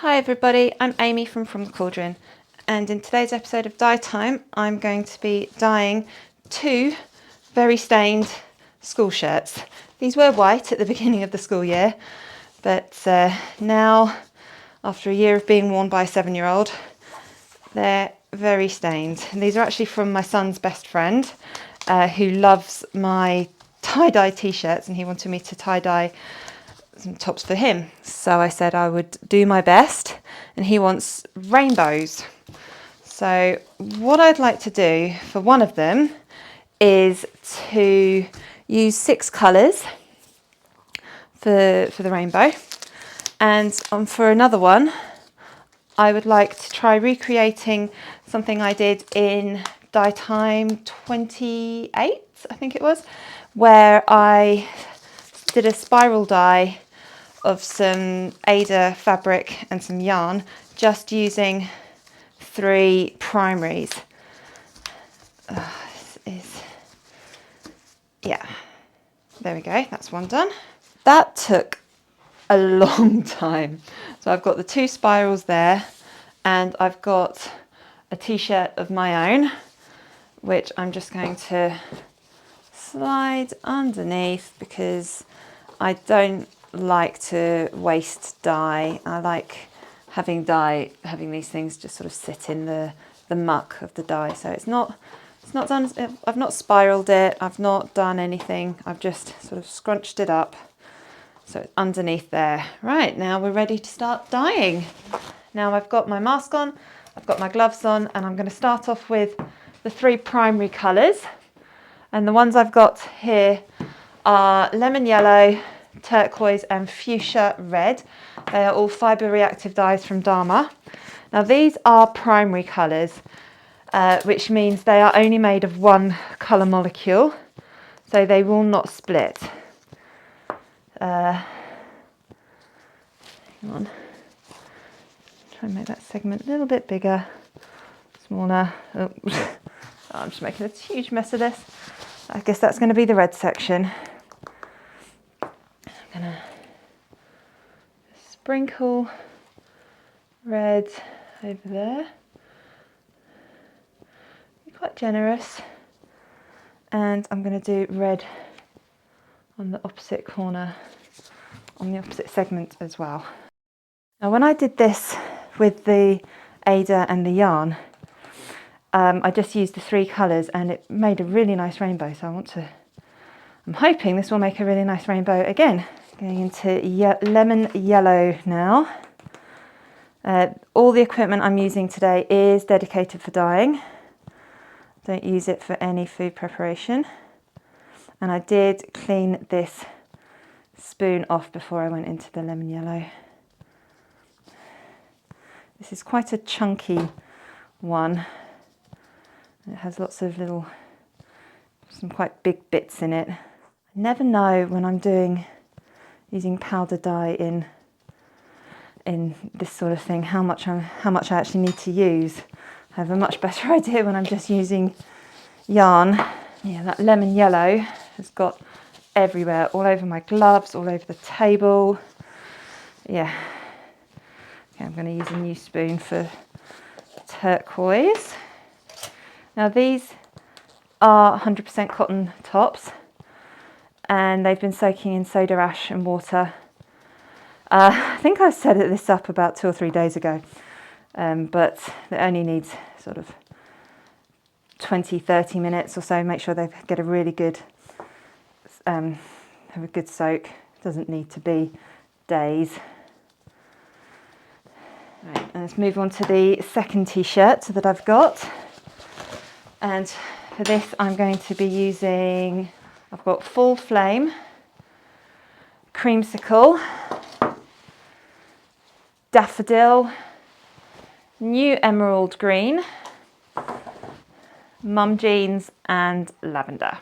Hi everybody, I'm Amy from the Cauldron, and in today's episode of Dye Time I'm going to be dyeing two very stained school shirts. These were white at the beginning of the school year, but now, after a year of being worn by a 7-year-old, they're very stained. And these are actually from my son's best friend, who loves my tie-dye t-shirts, and he wanted me to tie-dye some tops for him. So I said I would do my best, and he wants rainbows. So what I'd like to do for one of them is to use 6 colours for the rainbow, and for another one I would like to try recreating something I did in Dye Time 28, I think it was, where I did a spiral dye of some Aida fabric and some yarn, just using 3 primaries. Yeah, there we go, that's one done. That took a long time. So I've got the 2 spirals there, and I've got a t-shirt of my own, which I'm just going to slide underneath because I don't like to waste dye. I like having these things just sort of sit in the muck of the dye. So it's not done, I've not spiraled it, I've not done anything, I've just sort of scrunched it up so it's underneath there. Right, now we're ready to start dyeing. Now I've got my mask on, I've got my gloves on, and I'm going to start off with the 3 primary colours. And the ones I've got here are lemon yellow, turquoise and fuchsia red. They are all fibre reactive dyes from Dharma. Now these are primary colours, which means they are only made of one colour molecule, so they will not split. Hang on, try and make that segment a little bit bigger, smaller. Oh. I'm just making a huge mess of this. I guess that's going to be the red section. I'm going to sprinkle red over there. Be quite generous. And I'm going to do red on the opposite corner, on the opposite segment as well. Now when I did this with the Aida and the yarn, I just used the 3 colours and it made a really nice rainbow, so I'm hoping this will make a really nice rainbow again. Going into lemon yellow now. All the equipment I'm using today is dedicated for dyeing. Don't use it for any food preparation. And I did clean this spoon off before I went into the lemon yellow. This is quite a chunky one. It has lots of some quite big bits in it. I never know when I'm using powder dye in this sort of thing how much I actually need to use. I have a much better idea when I'm just using yarn. Yeah, that lemon yellow has got everywhere, all over my gloves, all over the table. Yeah. Okay, I'm going to use a new spoon for turquoise. Now these are 100% cotton tops, and they've been soaking in soda ash and water. I think I set this up about 2 or 3 days ago, but it only needs sort of 20-30 minutes or so. Make sure they get a really good, have a good soak. It doesn't need to be days. Right, and let's move on to the second t-shirt that I've got. And for this I'm going to be using, I've got Full Flame, Creamsicle, Daffodil, New Emerald Green, Mum Jeans and Lavender.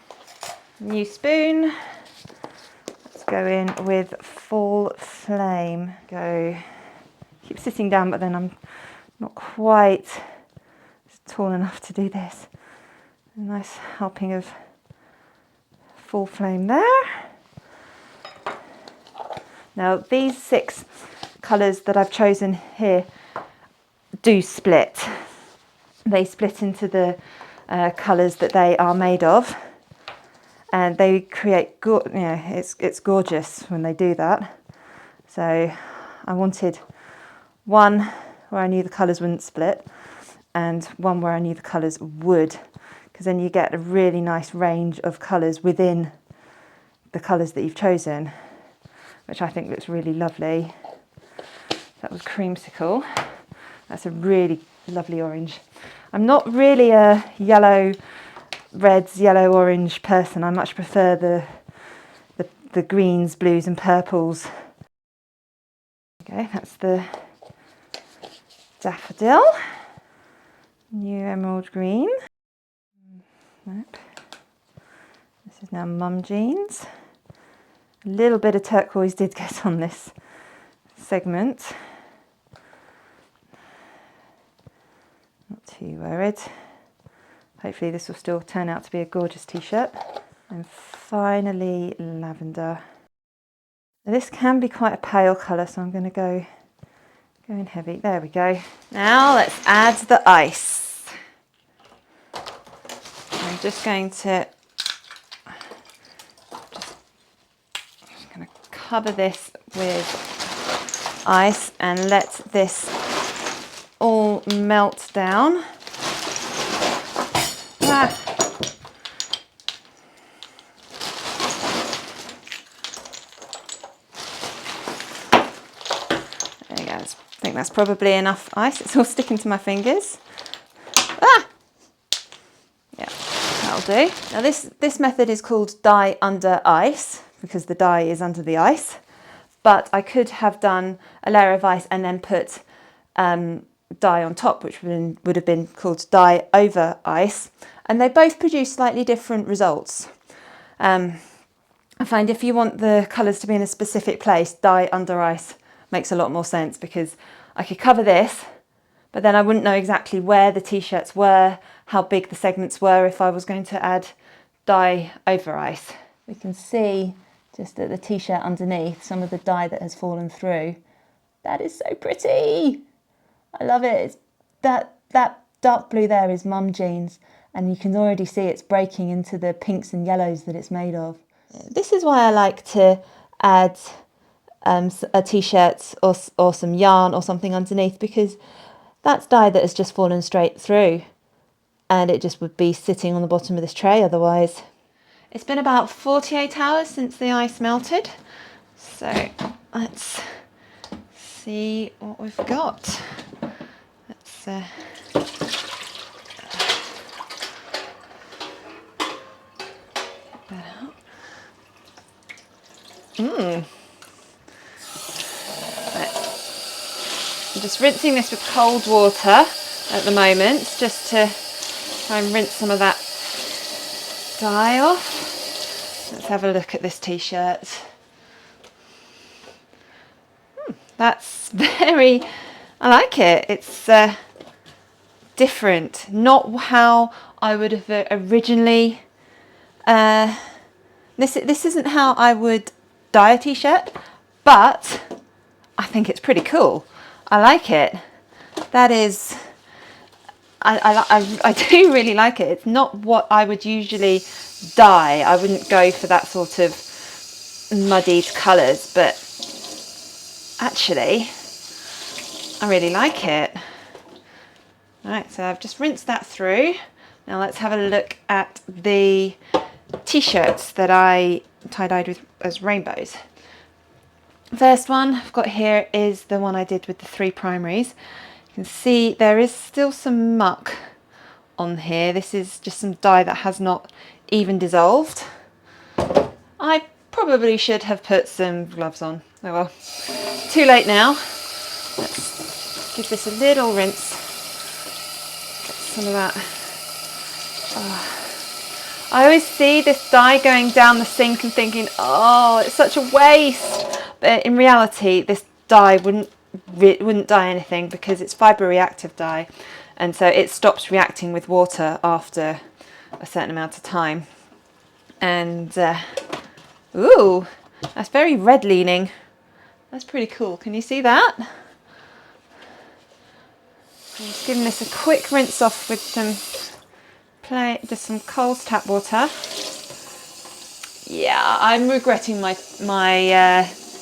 New spoon. Let's go in with Full Flame. Keep sitting down, but then I'm not quite tall enough to do this. A nice helping of Full Flame there. Now these 6 colours that I've chosen here do split. They split into the colours that they are made of, and they create, it's gorgeous when they do that. So I wanted one where I knew the colours wouldn't split and one where I knew the colours would, because then you get a really nice range of colours within the colours that you've chosen, which I think looks really lovely. That was creamsicle. That's a really lovely orange. I'm not really a reds, yellow, orange person. I much prefer the greens, blues and purples. Okay, that's the daffodil. New emerald green. Nope. This is now mum jeans. A little bit of turquoise did get on this segment. Not too worried. Hopefully this will still turn out to be a gorgeous t-shirt. And finally lavender. Now this can be quite a pale colour, so I'm going to go in heavy. There we go. Now let's add the ice. I'm just going to cover this with ice and let this all melt down. There you go. I think that's probably enough ice. It's all sticking to my fingers. Yeah, that'll do. Now this method is called dye under ice, because the dye is under the ice, but I could have done a layer of ice and then put dye on top, which would have been called dye over ice, and they both produce slightly different results. I find if you want the colours to be in a specific place, dye under ice makes a lot more sense, because I could cover this, but then I wouldn't know exactly where the t-shirts were, how big the segments were if I was going to add dye over ice. We can see just at the t-shirt underneath some of the dye that has fallen through. That is so pretty. I love it. That dark blue there is mum jeans, and you can already see it's breaking into the pinks and yellows that it's made of. This is why I like to add a t-shirt or some yarn or something underneath, because that's dye that has just fallen straight through and it just would be sitting on the bottom of this tray otherwise. It's been about 48 hours since the ice melted, so let's see what we've got. Let's get that out. Right. I'm just rinsing this with cold water at the moment, just to try and rinse some of that dye off. Let's have a look at this t-shirt. That's I like it. It's different, not how I would have originally, this isn't how I would dye a t-shirt, but I think it's pretty cool. I like it. That is, I do really like it. It's not what I would usually dye. I wouldn't go for that sort of muddied colours, but actually I really like it. Right, so I've just rinsed that through. Now let's have a look at the t-shirts that I tie-dyed with as rainbows. First one I've got here is the one I did with the 3 primaries. You can see there is still some muck on here. This is just some dye that has not even dissolved. I probably should have put some gloves on. Oh well, too late now. Let's give this a little rinse. Get some of that. I always see this dye going down the sink and thinking, oh, it's such a waste. But in reality, this dye wouldn't dye anything, because it's fibre reactive dye, and so it stops reacting with water after a certain amount of time. And ooh, that's very red leaning. That's pretty cool. Can you see that? I'm just giving this a quick rinse off with just some Coles tap water. Yeah, I'm regretting my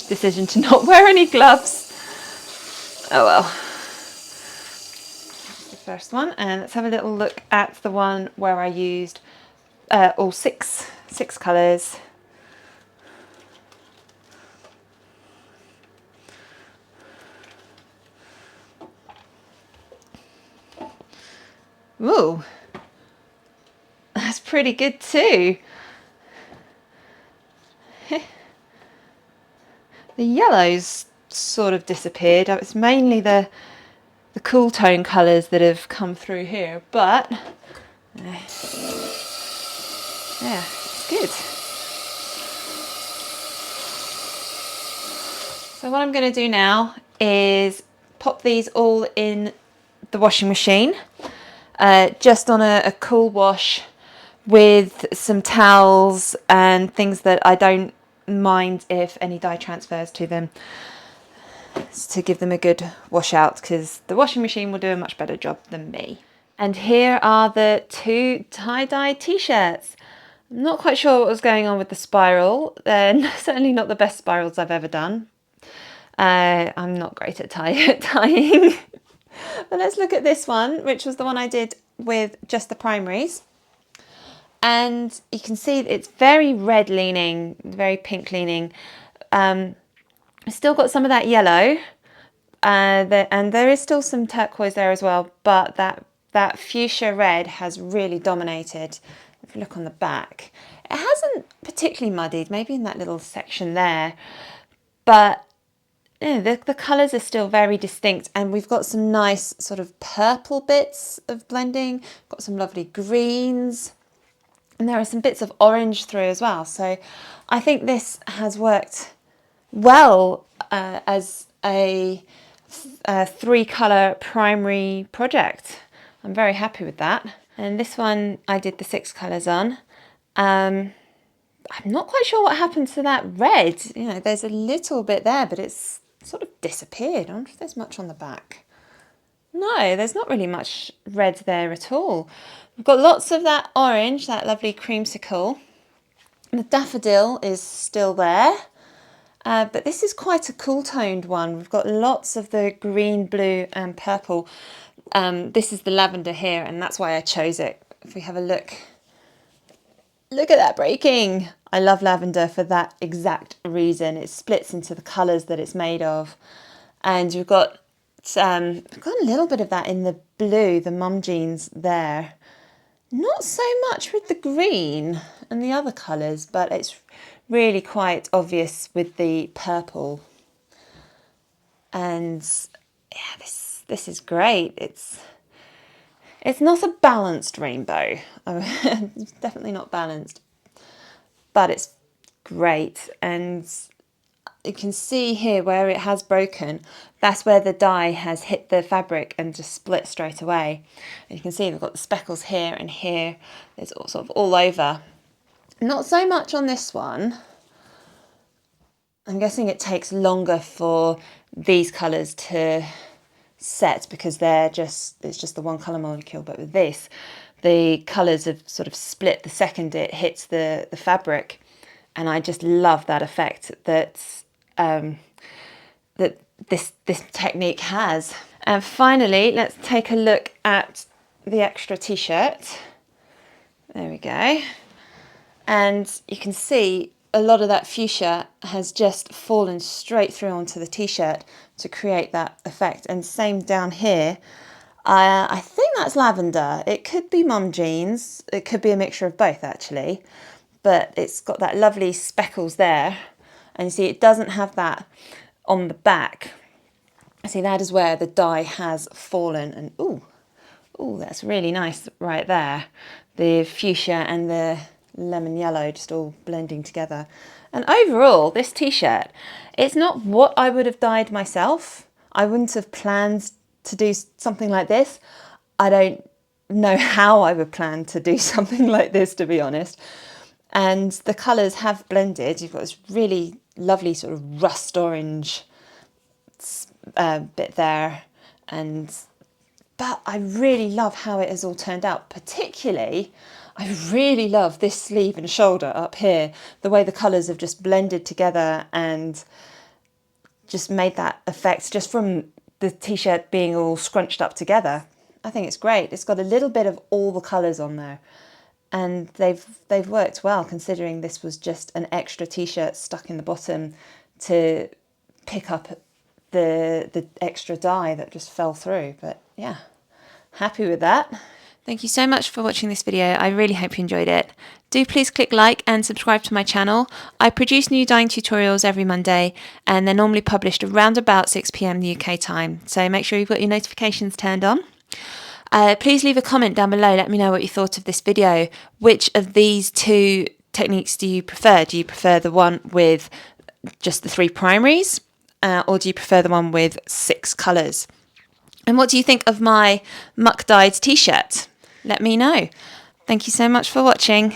decision to not wear any gloves. Oh well. That's the first one, and let's have a little look at the one where I used all six colours. Ooh, that's pretty good too. The yellows sort of disappeared. It's mainly the cool tone colours that have come through here, but yeah, it's good. So what I'm going to do now is pop these all in the washing machine, just on a cool wash with some towels and things that I don't mind if any dye transfers to them, to give them a good wash out, because the washing machine will do a much better job than me. And here are the two tie-dye t-shirts. I'm not quite sure what was going on with the spiral. They're certainly not the best spirals I've ever done. I'm not great at tying. But let's look at this one, which was the one I did with just the primaries. And you can see it's very red leaning, very pink leaning. Still got some of that yellow, and there is still some turquoise there as well, but that fuchsia red has really dominated. If you look on the back, it hasn't particularly muddied, maybe in that little section there, but the colours are still very distinct, and we've got some nice sort of purple bits of blending, got some lovely greens, and there are some bits of orange through as well. So I think this has worked well as a 3-colour primary project. I'm very happy with that. And this one I did the 6 colours on. I'm not quite sure what happened to that red. You know, there's a little bit there, but it's sort of disappeared. I wonder if there's much on the back. No, there's not really much red there at all. We've got lots of that orange, that lovely creamsicle. The daffodil is still there, but this is quite a cool toned one. We've got lots of the green, blue and purple. This is the lavender here, and that's why I chose it. If we have a look at that breaking. I love lavender for that exact reason. It splits into the colours that it's made of. And we've got a little bit of that in the blue, the mum jeans there. Not so much with the green and the other colours, but it's really quite obvious with the purple. And yeah, this is great. It's not a balanced rainbow. It's definitely not balanced, but it's great. And you can see here where it has broken, that's where the dye has hit the fabric and just split straight away. And you can see we've got the speckles here and here. It's all sort of all over. Not so much on this one. I'm guessing it takes longer for these colours to set because it's just the one colour molecule, but with this, the colours have sort of split the second it hits the fabric, and I just love that effect that this technique has. And finally, let's take a look at the extra t-shirt. There we go. And you can see a lot of that fuchsia has just fallen straight through onto the t-shirt to create that effect. And same down here. I think that's lavender. It could be mum jeans. It could be a mixture of both actually. But it's got that lovely speckles there. And you see it doesn't have that on the back. See, that is where the dye has fallen. And ooh, that's really nice right there. The fuchsia and the lemon yellow just all blending together. And overall, this t-shirt, it's not what I would have dyed myself. I wouldn't have planned to do something like this. I don't know how I would plan to do something like this, to be honest. And the colours have blended. You've got this really lovely sort of rust orange bit there, but I really love how it has all turned out. Particularly, I really love this sleeve and shoulder up here, the way the colours have just blended together and just made that effect just from the t-shirt being all scrunched up together. I think it's great. It's got a little bit of all the colours on there, and they've worked well, considering this was just an extra t-shirt stuck in the bottom to pick up the extra dye that just fell through. But yeah, happy with that. Thank you so much for watching this video. I really hope you enjoyed it. Do please click like and subscribe to my channel. I produce new dyeing tutorials every Monday, and they're normally published around about 6 p.m. UK time, so make sure you've got your notifications turned on. Please leave a comment down below, let me know what you thought of this video. Which of these two techniques do you prefer? Do you prefer the one with just the 3 primaries, or do you prefer the one with 6 colours? And what do you think of my muck dyed t-shirt? Let me know. Thank you so much for watching.